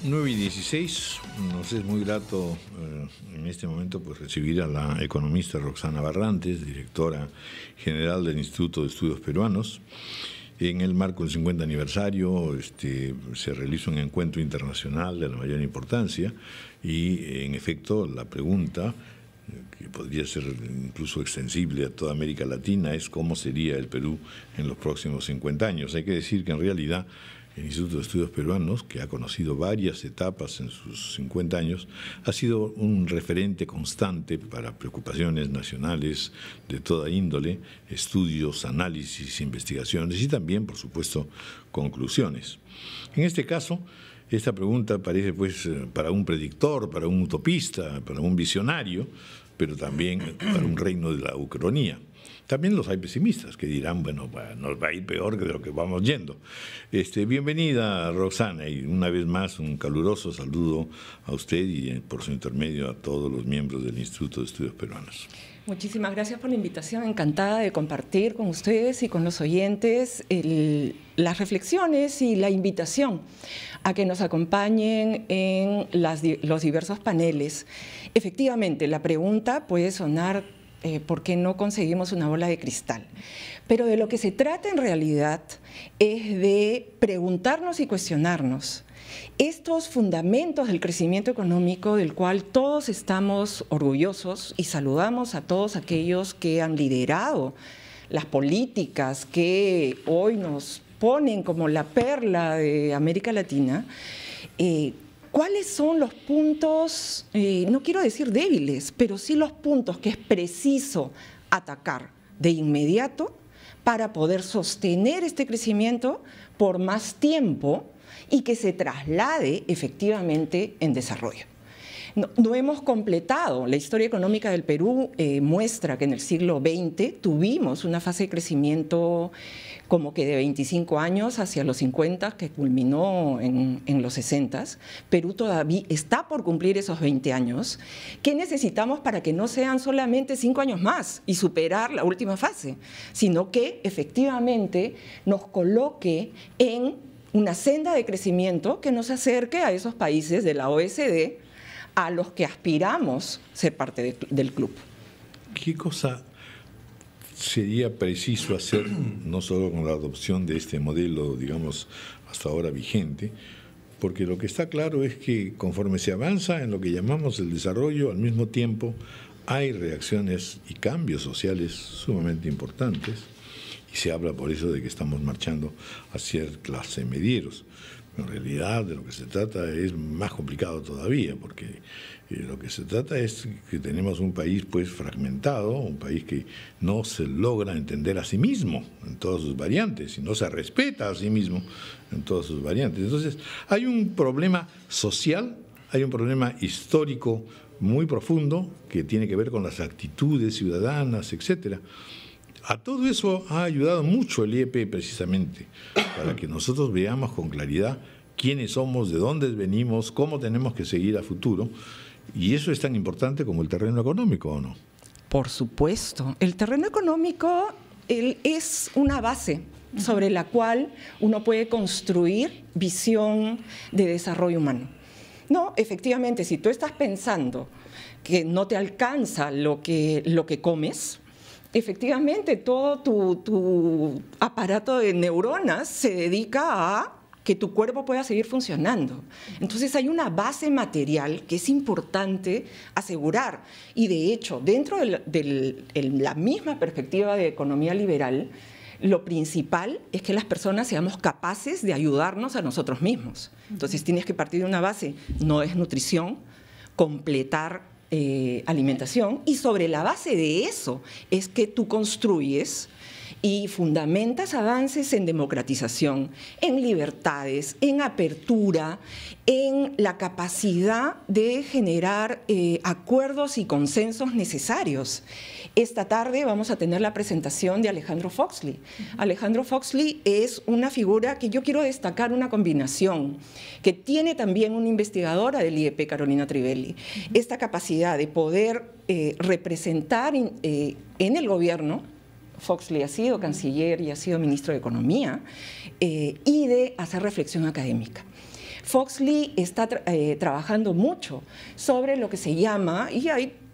9:16, nos es muy grato en este momento pues recibir a la economista Roxana Barrantes, directora general del Instituto de Estudios Peruanos. En el marco del 50 aniversario se realiza un encuentro internacional de la mayor importancia y en efecto la pregunta, que podría ser incluso extensible a toda América Latina, es cómo sería el Perú en los próximos 50 años. Hay que decir que en realidad el Instituto de Estudios Peruanos, que ha conocido varias etapas en sus 50 años, ha sido un referente constante para preocupaciones nacionales de toda índole, estudios, análisis, investigaciones y también, por supuesto, conclusiones. En este caso, esta pregunta parece pues para un predictor, para un utopista, para un visionario, pero también para un reino de la ucronía. También los hay pesimistas que dirán, bueno, nos va a ir peor que de lo que vamos yendo. Bienvenida, Roxana, y una vez más un caluroso saludo a usted y por su intermedio a todos los miembros del Instituto de Estudios Peruanos. Muchísimas gracias por la invitación, encantada de compartir con ustedes y con los oyentes las reflexiones y la invitación a que nos acompañen en los diversos paneles. Efectivamente, la pregunta puede sonar ¿por qué no conseguimos una bola de cristal? Pero de lo que se trata en realidad es de preguntarnos y cuestionarnos estos fundamentos del crecimiento económico del cual todos estamos orgullosos y saludamos a todos aquellos que han liderado las políticas que hoy nos ponen como la perla de América Latina. ¿Cuáles son los puntos, no quiero decir débiles, pero sí los puntos que es preciso atacar de inmediato para poder sostener este crecimiento por más tiempo y que se traslade efectivamente en desarrollo? No hemos completado. La historia económica del Perú muestra que en el siglo XX tuvimos una fase de crecimiento como que de 25 años hacia los 50, que culminó en los 60. Perú todavía está por cumplir esos 20 años. ¿Qué necesitamos para que no sean solamente 5 años más y superar la última fase? Sino que efectivamente nos coloque en una senda de crecimiento que nos acerque a esos países de la OECD a los que aspiramos ser parte del club. ¿Qué cosa sería preciso hacer, no solo con la adopción de este modelo, digamos, hasta ahora vigente? Porque lo que está claro es que conforme se avanza en lo que llamamos el desarrollo, al mismo tiempo hay reacciones y cambios sociales sumamente importantes, y se habla por eso de que estamos marchando hacia clase medieros. En realidad de lo que se trata es más complicado todavía, porque lo que se trata es que tenemos un país pues fragmentado, un país que no se logra entender a sí mismo en todas sus variantes y no se respeta a sí mismo en todas sus variantes. Entonces hay un problema social, hay un problema histórico muy profundo que tiene que ver con las actitudes ciudadanas, etcétera. A todo eso ha ayudado mucho el IEP precisamente, para que nosotros veamos con claridad quiénes somos, de dónde venimos, cómo tenemos que seguir a futuro, y eso es tan importante como el terreno económico, ¿o no? Por supuesto. El terreno económico es una base sobre la cual uno puede construir visión de desarrollo humano. No, efectivamente, si tú estás pensando que no te alcanza lo que comes, efectivamente, todo tu aparato de neuronas se dedica a que tu cuerpo pueda seguir funcionando. Entonces hay una base material que es importante asegurar. Y de hecho, dentro de la misma perspectiva de economía liberal, lo principal es que las personas seamos capaces de ayudarnos a nosotros mismos. Entonces tienes que partir de una base, no es nutrición, completar alimentación, y sobre la base de eso es que tú construyes y fundamentas avances en democratización, en libertades, en apertura, en la capacidad de generar acuerdos y consensos necesarios. Esta tarde vamos a tener la presentación de Alejandro Foxley. Alejandro Foxley es una figura que yo quiero destacar, una combinación que tiene también una investigadora del IEP, Carolina Trivelli. Esta capacidad de poder representar en el gobierno. Foxley ha sido canciller y ha sido ministro de Economía, y de hacer reflexión académica. Foxley está trabajando mucho sobre lo que se llama,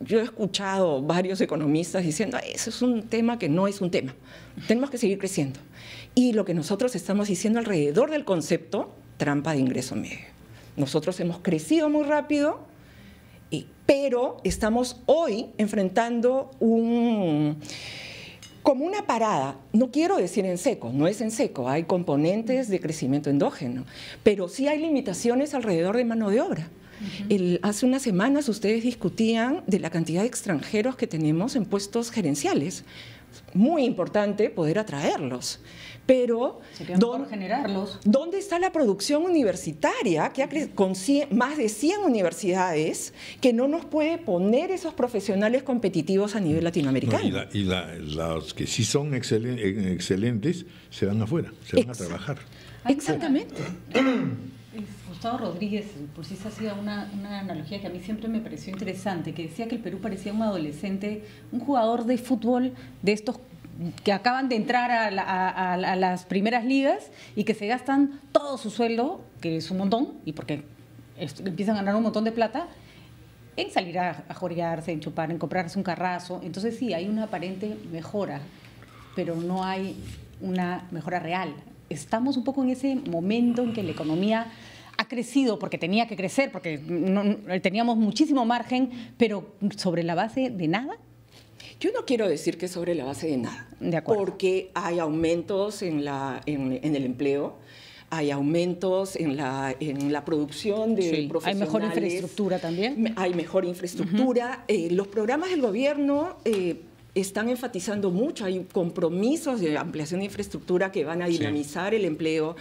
yo he escuchado varios economistas diciendo, eso es un tema que no es un tema, tenemos que seguir creciendo. Y lo que nosotros estamos diciendo alrededor del concepto, trampa de ingreso medio. Nosotros hemos crecido muy rápido, pero estamos hoy enfrentando como una parada, no quiero decir en seco, no es en seco, hay componentes de crecimiento endógeno, pero sí hay limitaciones alrededor de mano de obra. Hace unas semanas ustedes discutían de la cantidad de extranjeros que tenemos en puestos gerenciales. Muy importante poder atraerlos, pero ¿dónde está la producción universitaria con más de 100 universidades que no nos puede poner esos profesionales competitivos a nivel latinoamericano? No, y los que sí son excelentes se van afuera, se van a trabajar. Exactamente. Gustavo Rodríguez, por si esa ha sido una analogía que a mí siempre me pareció interesante, que decía que el Perú parecía un adolescente, un jugador de fútbol de estos que acaban de entrar a las primeras ligas y que se gastan todo su sueldo, que es un montón, y porque empiezan a ganar un montón de plata, en salir a jorearse, en chupar, en comprarse un carrazo. Entonces sí, hay una aparente mejora, pero no hay una mejora real. Estamos un poco en ese momento en que la economía ha crecido porque tenía que crecer, porque teníamos muchísimo margen, pero sobre la base de nada. Yo no quiero decir que sobre la base de nada, de acuerdo, porque hay aumentos en el empleo, hay aumentos en la producción de profesionales. Hay mejor infraestructura también. Hay mejor infraestructura. Los programas del gobierno están enfatizando mucho, hay compromisos de ampliación de infraestructura que van a dinamizar el empleo,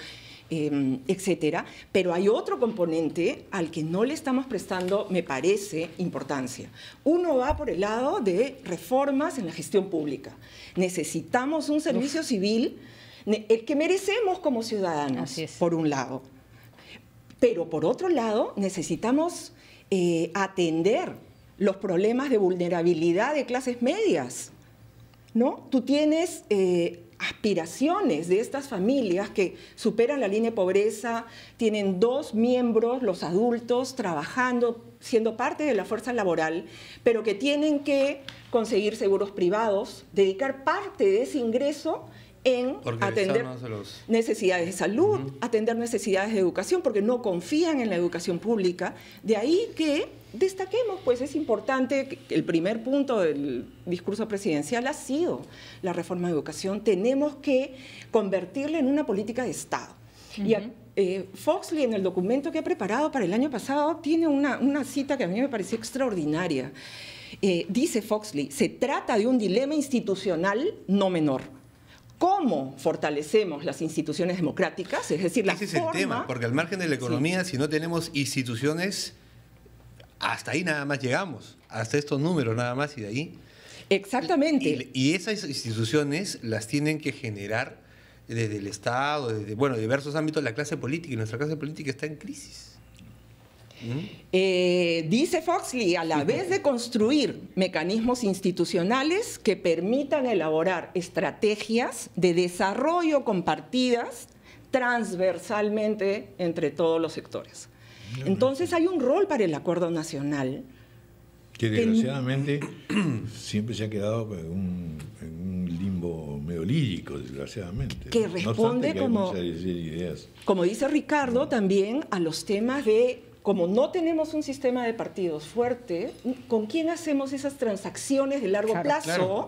etcétera, pero hay otro componente al que no le estamos prestando, me parece, importancia. Uno va por el lado de reformas en la gestión pública. Necesitamos un servicio civil, el que merecemos como ciudadanos, por un lado. Pero por otro lado, necesitamos atender los problemas de vulnerabilidad de clases medias, ¿no? Tú tienes aspiraciones de estas familias que superan la línea de pobreza, tienen 2 miembros, los adultos, trabajando, siendo parte de la fuerza laboral, pero que tienen que conseguir seguros privados, dedicar parte de ese ingreso en atender necesidades de salud, atender necesidades de educación, porque no confían en la educación pública. De ahí que destaquemos, pues es importante, que el primer punto del discurso presidencial ha sido la reforma de educación. Tenemos que convertirla en una política de Estado. Y Foxley, en el documento que ha preparado para el año pasado, tiene una cita que a mí me pareció extraordinaria. Dice Foxley, se trata de un dilema institucional no menor. ¿Cómo fortalecemos las instituciones democráticas? Es decir, ese es el tema, porque al margen de la economía, si no tenemos instituciones, hasta ahí nada más llegamos, hasta estos números nada más y de ahí. Exactamente. Y esas instituciones las tienen que generar desde el Estado, desde diversos ámbitos, la clase política, y nuestra clase política está en crisis. Dice Foxley, a la vez de construir mecanismos institucionales que permitan elaborar estrategias de desarrollo compartidas transversalmente entre todos los sectores. Entonces hay un rol para el acuerdo nacional. Que desgraciadamente siempre se ha quedado en un limbo medio lírico, desgraciadamente. Que responde, no como dice Ricardo, también a los temas de, como no tenemos un sistema de partidos fuerte, ¿con quién hacemos esas transacciones de largo plazo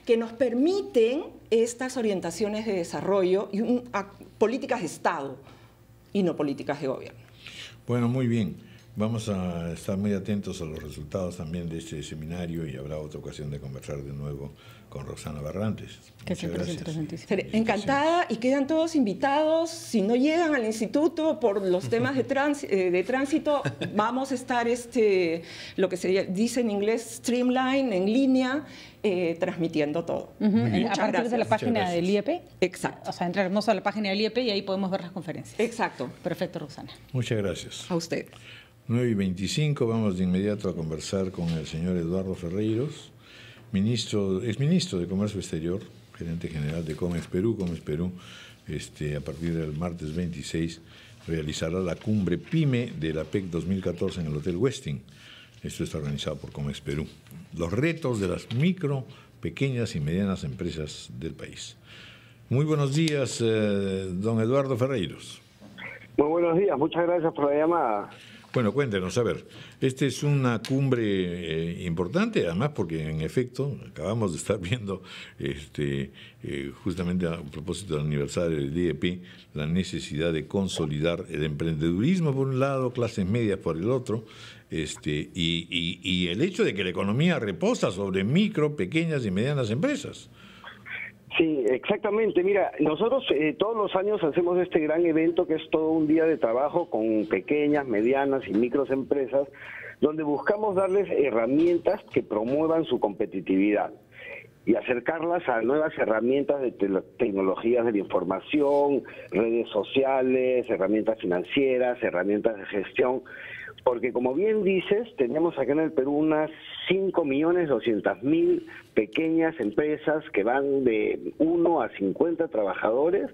que nos permiten estas orientaciones de desarrollo y políticas de Estado y no políticas de gobierno? Bueno, muy bien. Vamos a estar muy atentos a los resultados también de este seminario y habrá otra ocasión de conversar de nuevo con Roxana Barrantes. Muchas gracias. Encantada, y quedan todos invitados. Si no llegan al instituto por los temas de tránsito, vamos a estar lo que se dice en inglés streamline, en línea, transmitiendo todo. A partir de la página del IEP. Exacto. O sea, entraremos a la página del IEP y ahí podemos ver las conferencias. Exacto. Perfecto, Roxana. Muchas gracias. A usted. 9:25, vamos de inmediato a conversar con el señor Eduardo Ferreiros, exministro de Comercio Exterior, gerente general de Comex Perú. Comex Perú, a partir del martes 26, realizará la cumbre PYME de la PEC 2014 en el Hotel Westin. Esto está organizado por Comex Perú. Los retos de las micro, pequeñas y medianas empresas del país. Muy buenos días, don Eduardo Ferreiros. Muy buenos días, muchas gracias por la llamada. Bueno, cuéntenos, a ver, esta es una cumbre importante, además porque en efecto acabamos de estar viendo, justamente a propósito del aniversario del IEP, la necesidad de consolidar el emprendedurismo por un lado, clases medias por el otro, y el hecho de que la economía reposa sobre micro, pequeñas y medianas empresas. Sí, exactamente. Mira, nosotros todos los años hacemos este gran evento que es todo un día de trabajo con pequeñas, medianas y micros empresas, donde buscamos darles herramientas que promuevan su competitividad y acercarlas a nuevas herramientas de tecnologías de la información, redes sociales, herramientas financieras, herramientas de gestión. Porque como bien dices, tenemos acá en el Perú unas 5.200.000 pequeñas empresas que van de 1 a 50 trabajadores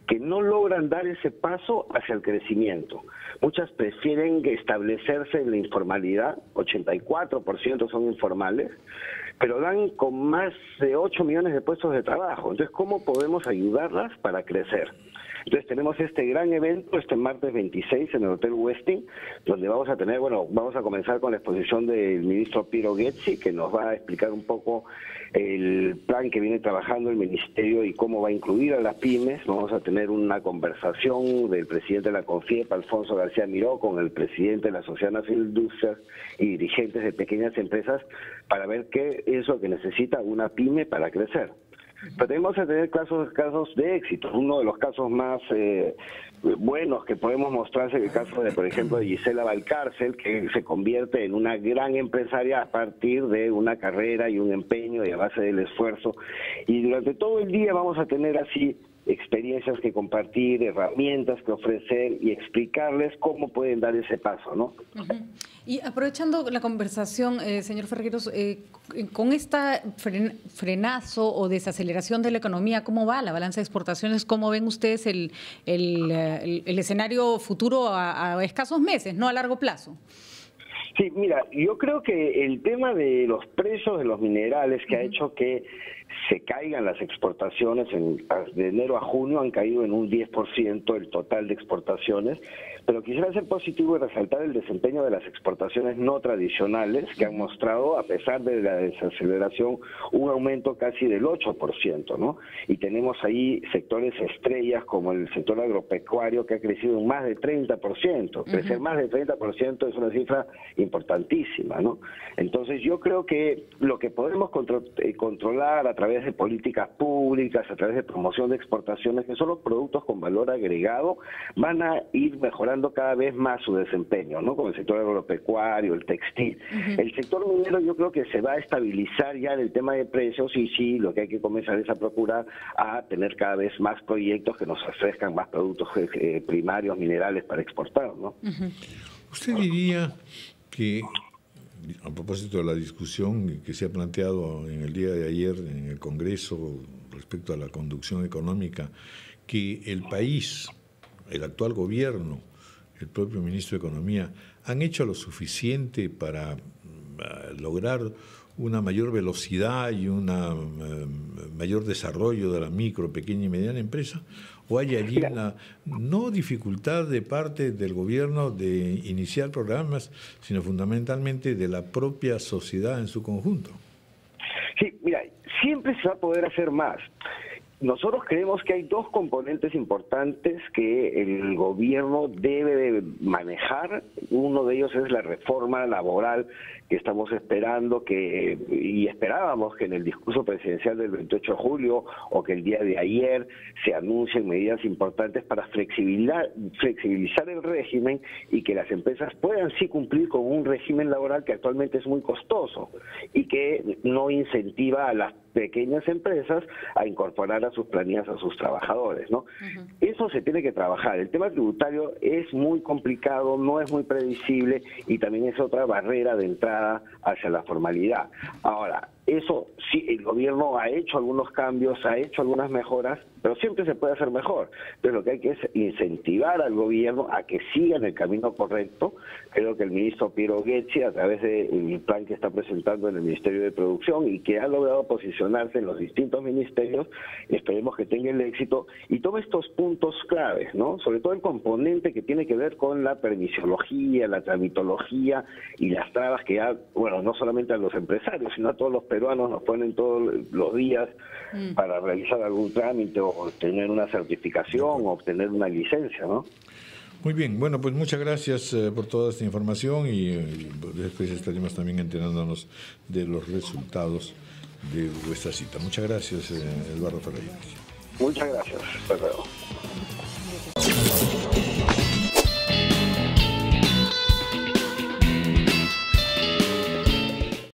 que no logran dar ese paso hacia el crecimiento. Muchas prefieren establecerse en la informalidad, 84% son informales, pero dan con más de 8 millones de puestos de trabajo. Entonces, ¿cómo podemos ayudarlas para crecer? Entonces tenemos este gran evento este martes 26 en el Hotel Westin, donde vamos a tener, vamos a comenzar con la exposición del ministro Piero Ghezzi, que nos va a explicar un poco el plan que viene trabajando el ministerio y cómo va a incluir a las pymes. Vamos a tener una conversación del presidente de la CONFIEP, Alfonso García Miró, con el presidente de la Sociedad Nacional de Industrias y dirigentes de pequeñas empresas para ver qué es lo que necesita una pyme para crecer. Pero tenemos que tener casos de éxito. Uno de los casos más buenos que podemos mostrar es el caso de, por ejemplo, de Gisela Valcárcel, que se convierte en una gran empresaria a partir de una carrera y un empeño y a base del esfuerzo. Y durante todo el día vamos a tener así experiencias que compartir, herramientas que ofrecer y explicarles cómo pueden dar ese paso, ¿no? Y aprovechando la conversación, señor Ferreiros, con esta frenazo o desaceleración de la economía, ¿cómo va la balanza de exportaciones? ¿Cómo ven ustedes el escenario futuro a escasos meses, no a largo plazo? Sí, mira, yo creo que el tema de los precios de los minerales que ha hecho que se caigan las exportaciones de enero a junio han caído en un 10% el total de exportaciones, pero quisiera ser positivo y resaltar el desempeño de las exportaciones no tradicionales que han mostrado, a pesar de la desaceleración, un aumento casi del 8%, ¿no? Y tenemos ahí sectores estrellas como el sector agropecuario que ha crecido en más de 30%. Crecer más de 30% es una cifra importantísima, ¿no? Entonces yo creo que lo que podemos controlar a través de políticas públicas, a través de promoción de exportaciones, que son los productos con valor agregado, van a ir mejorando cada vez más su desempeño, ¿no? Como el sector agropecuario, el textil. El sector minero yo creo que se va a estabilizar ya en el tema de precios y sí, lo que hay que comenzar es a procurar a tener cada vez más proyectos que nos ofrezcan más productos primarios, minerales para exportar, ¿no? ¿Usted diría que, a propósito de la discusión que se ha planteado en el día de ayer en el Congreso respecto a la conducción económica, que el país, el actual gobierno, el propio ministro de Economía, han hecho lo suficiente para lograr una mayor velocidad y un mayor desarrollo de la micro, pequeña y mediana empresa? ¿O hay allí una no dificultad de parte del gobierno de iniciar programas, sino fundamentalmente de la propia sociedad en su conjunto? Sí, mira, siempre se va a poder hacer más. Nosotros creemos que hay dos componentes importantes que el gobierno debe de manejar. Uno de ellos es la reforma laboral que estamos esperando y esperábamos que en el discurso presidencial del 28 de julio o que el día de ayer se anuncien medidas importantes para flexibilizar el régimen y que las empresas puedan sí cumplir con un régimen laboral que actualmente es muy costoso y que no incentiva a las pequeñas empresas a incorporar a sus planillas a sus trabajadores, ¿no? Eso se tiene que trabajar. El tema tributario es muy complicado, no es muy predecible y también es otra barrera de entrada hacia la formalidad. Ahora, Eso sí, el gobierno ha hecho algunos cambios, ha hecho algunas mejoras, pero siempre se puede hacer mejor. Entonces lo que hay que es incentivar al gobierno a que siga en el camino correcto. Creo que el ministro Piero Ghezzi, a través del plan que está presentando en el Ministerio de Producción y que ha logrado posicionarse en los distintos ministerios, esperemos que tenga el éxito y tome estos puntos claves, ¿no? Sobre todo el componente que tiene que ver con la permisología, la tramitología y las trabas que ya, bueno, no solamente a los empresarios, sino a todos los peruanos nos ponen todos los días para realizar algún trámite o obtener una certificación o obtener una licencia, ¿no? Muy bien, bueno, pues muchas gracias por toda esta información y después estaremos también enterándonos de los resultados de vuestra cita. Muchas gracias, Eduardo Ferreira. Muchas gracias. Hasta luego.